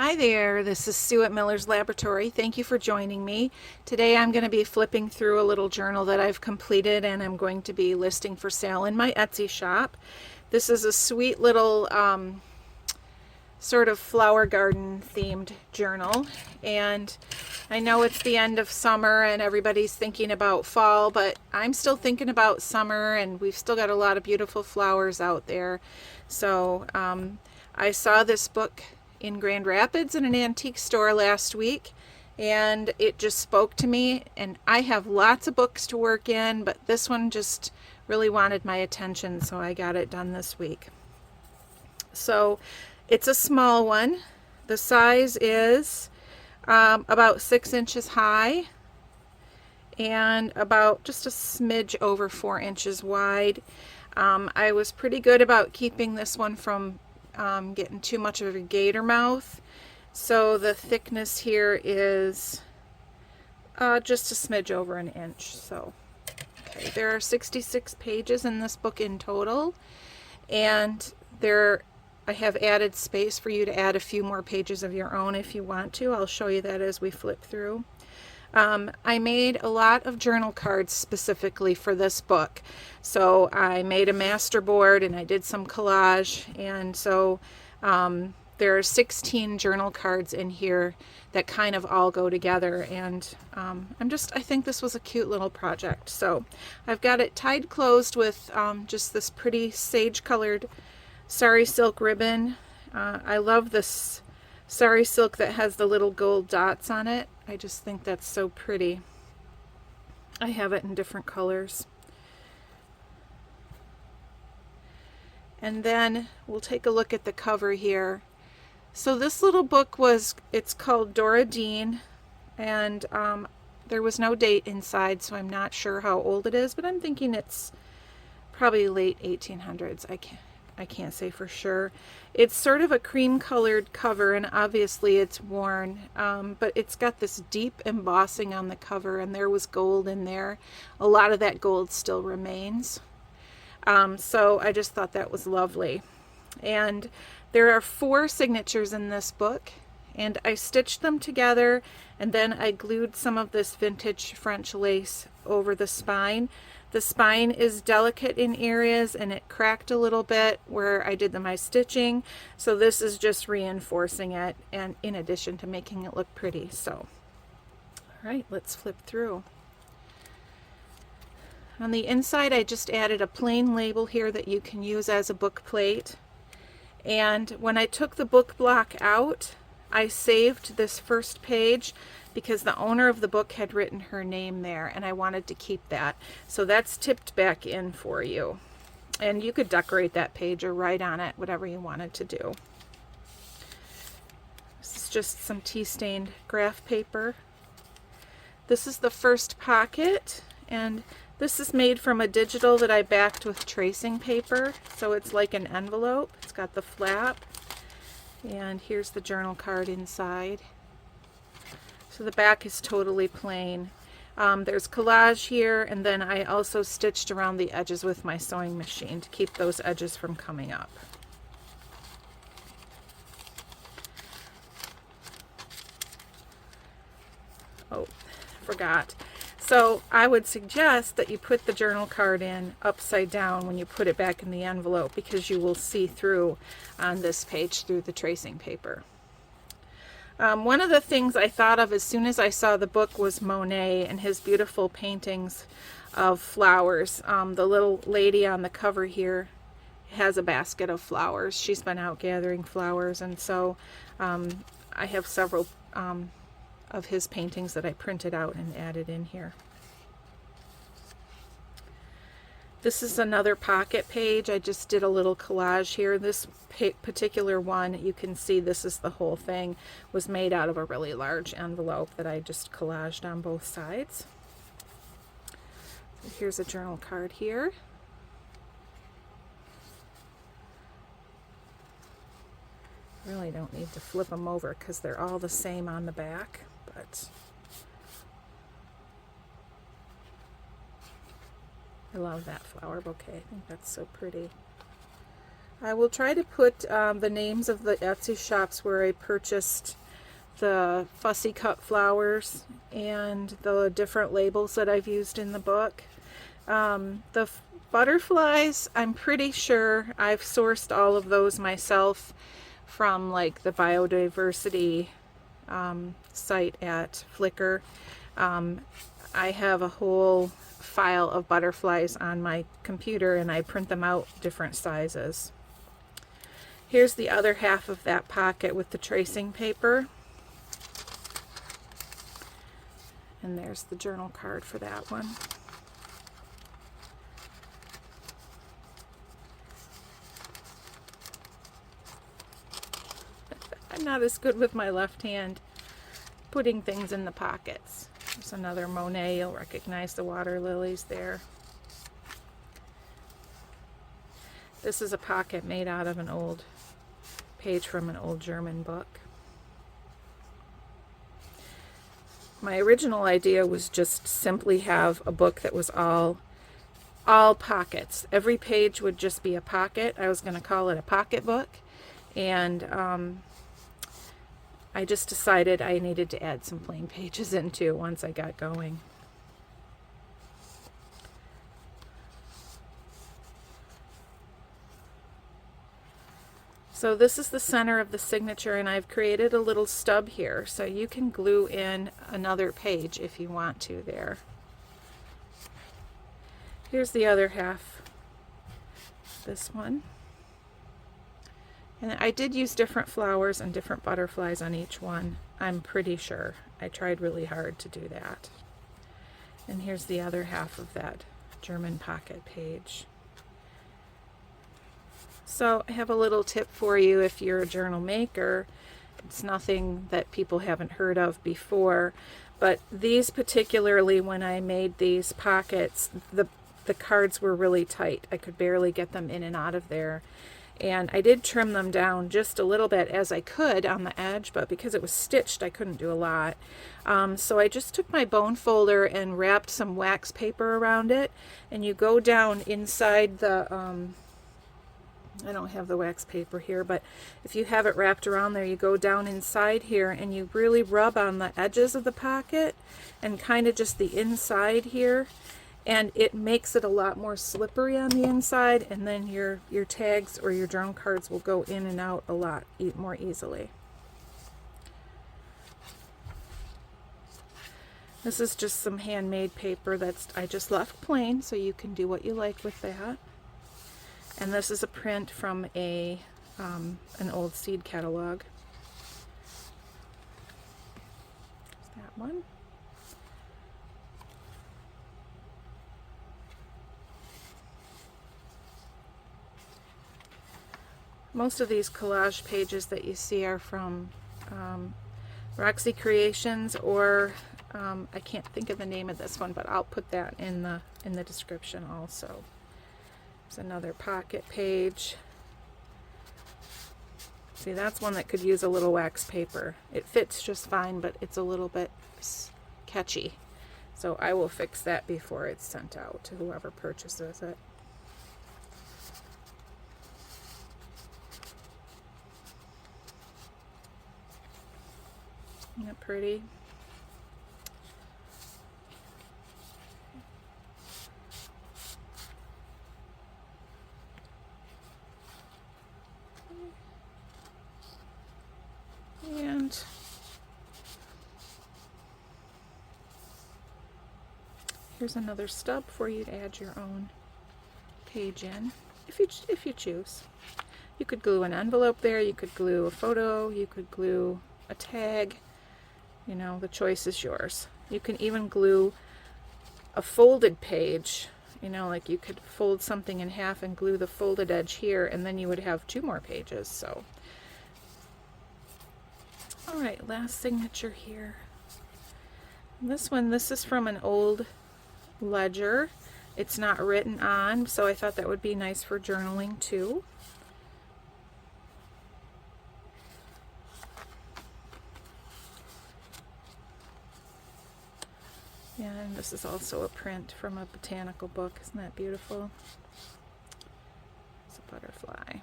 Hi there, this is Sue at Miller's Laboratory. Thank you for joining me. Today I'm going to be flipping through a little journal that I've completed and I'm going to be listing for sale in my Etsy shop. This is a sweet little sort of flower garden themed journal, and I know it's the end of summer and everybody's thinking about fall, but I'm still thinking about summer and we've still got a lot of beautiful flowers out there. So I saw this book in Grand Rapids in an antique store last week and it just spoke to me, and I have lots of books to work in, but this one just really wanted my attention, so I got it done this week. So it's a small one. The size is about 6 inches high and about just a smidge over 4 inches wide. I was pretty good about keeping this one from getting too much of a gator mouth. So the thickness here is just a smidge over an inch. So okay, there are 66 pages in this book in total, and I have added space for you to add a few more pages of your own if you want to. I'll show you that as we flip through. I made a lot of journal cards specifically for this book. So I made a master board and I did some collage, and so there are 16 journal cards in here that kind of all go together, and I think this was a cute little project. So I've got it tied closed with just this pretty sage colored sari silk ribbon. I love this sari silk that has the little gold dots on it. I just think that's so pretty. I have it in different colors. And then we'll take a look at the cover here. So this little book it's called Dora Dean, and there was no date inside, so I'm not sure how old it is, but I'm thinking it's probably late 1800s. I can't say for sure. It's sort of a cream colored cover, and obviously it's worn, but it's got this deep embossing on the cover, and there was gold in there. A lot of that gold still remains. So I just thought that was lovely. And there are 4 signatures in this book, and I stitched them together, and then I glued some of this vintage French lace over the spine. The spine is delicate in areas and it cracked a little bit where I did my stitching, so this is just reinforcing it, and in addition to making it look pretty. So all right, let's flip through. On the inside I just added a plain label here that you can use as a book plate, and when I took the book block out I saved this first page because the owner of the book had written her name there and I wanted to keep that. So that's tipped back in for you. And you could decorate that page or write on it, whatever you wanted to do. This is just some tea-stained graph paper. This is the first pocket, and this is made from a digital that I backed with tracing paper. So it's like an envelope. It's got the flap. And here's the journal card inside. So the back is totally plain. There's collage here, and then I also stitched around the edges with my sewing machine to keep those edges from coming up. Oh, forgot. So I would suggest that you put the journal card in upside down when you put it back in the envelope, because you will see through on this page through the tracing paper. One of the things I thought of as soon as I saw the book was Monet and his beautiful paintings of flowers. The little lady on the cover here has a basket of flowers. She's been out gathering flowers, and so I have several of his paintings that I printed out and added in here. This is another pocket page. I just did a little collage here. This particular one, you can see this is the whole thing, was made out of a really large envelope that I just collaged on both sides. So here's a journal card here. Really don't need to flip them over because they're all the same on the back, but I love that flower bouquet. I think that's so pretty. I will try to put the names of the Etsy shops where I purchased the Fussy cut flowers and the different labels that I've used in the book. The butterflies, I'm pretty sure I've sourced all of those myself from like the biodiversity site at Flickr. I have a whole file of butterflies on my computer and I print them out different sizes. Here's the other half of that pocket with the tracing paper. And there's the journal card for that one. I'm not as good with my left hand putting things in the pockets. There's another Monet. You'll recognize the water lilies there. This is a pocket made out of an old page from an old German book. My original idea was just simply have a book that was all pockets. Every page would just be a pocket. I was going to call it a pocket book, and I just decided I needed to add some plain pages into once I got going. So this is the center of the signature, and I've created a little stub here, so you can glue in another page if you want to there. Here's the other half, this one. And I did use different flowers and different butterflies on each one, I'm pretty sure. I tried really hard to do that. And here's the other half of that German pocket page. So I have a little tip for you if you're a journal maker. It's nothing that people haven't heard of before, but these particularly, when I made these pockets, the cards were really tight. I could barely get them in and out of there. And I did trim them down just a little bit as I could on the edge, but because it was stitched, I couldn't do a lot. So I just took my bone folder and wrapped some wax paper around it, and you go down inside the I don't have the wax paper here, but if you have it wrapped around there, you go down inside here and you really rub on the edges of the pocket and kind of just the inside here, and it makes it a lot more slippery on the inside, and then your tags or your journal cards will go in and out a lot more easily. This is just some handmade paper that's I just left plain, so you can do what you like with that. And this is a print from an old seed catalog. There's that one. Most of these collage pages that you see are from RoxyCreations, or I can't think of the name of this one, but I'll put that in the description also. There's another pocket page. See, that's one that could use a little wax paper. It fits just fine, but it's a little bit catchy. So I will fix that before it's sent out to whoever purchases it. Isn't that pretty? And here's another stub for you to add your own page in, if you choose. You could glue an envelope there, you could glue a photo, you could glue a tag. You know, the choice is yours. You can even glue a folded page. You know, like you could fold something in half and glue the folded edge here, and then you would have 2 more pages. So alright, last signature here. This one, this is from an old ledger. It's not written on, so I thought that would be nice for journaling too. And this is also a print from a botanical book. Isn't that beautiful? It's a butterfly.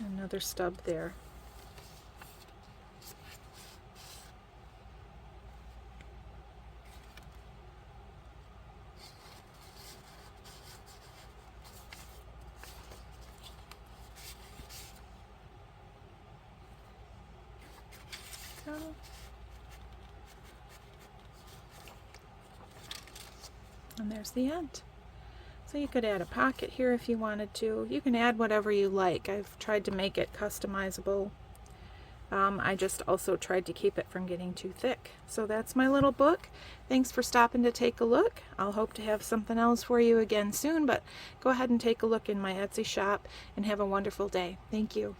Another stub there. And there's the end. So you could add a pocket here if you wanted to. You can add whatever you like. I've tried to make it customizable. I just also tried to keep it from getting too thick. So that's my little book. Thanks for stopping to take a look. I'll hope to have something else for you again soon, but go ahead and take a look in my Etsy shop and have a wonderful day. Thank you.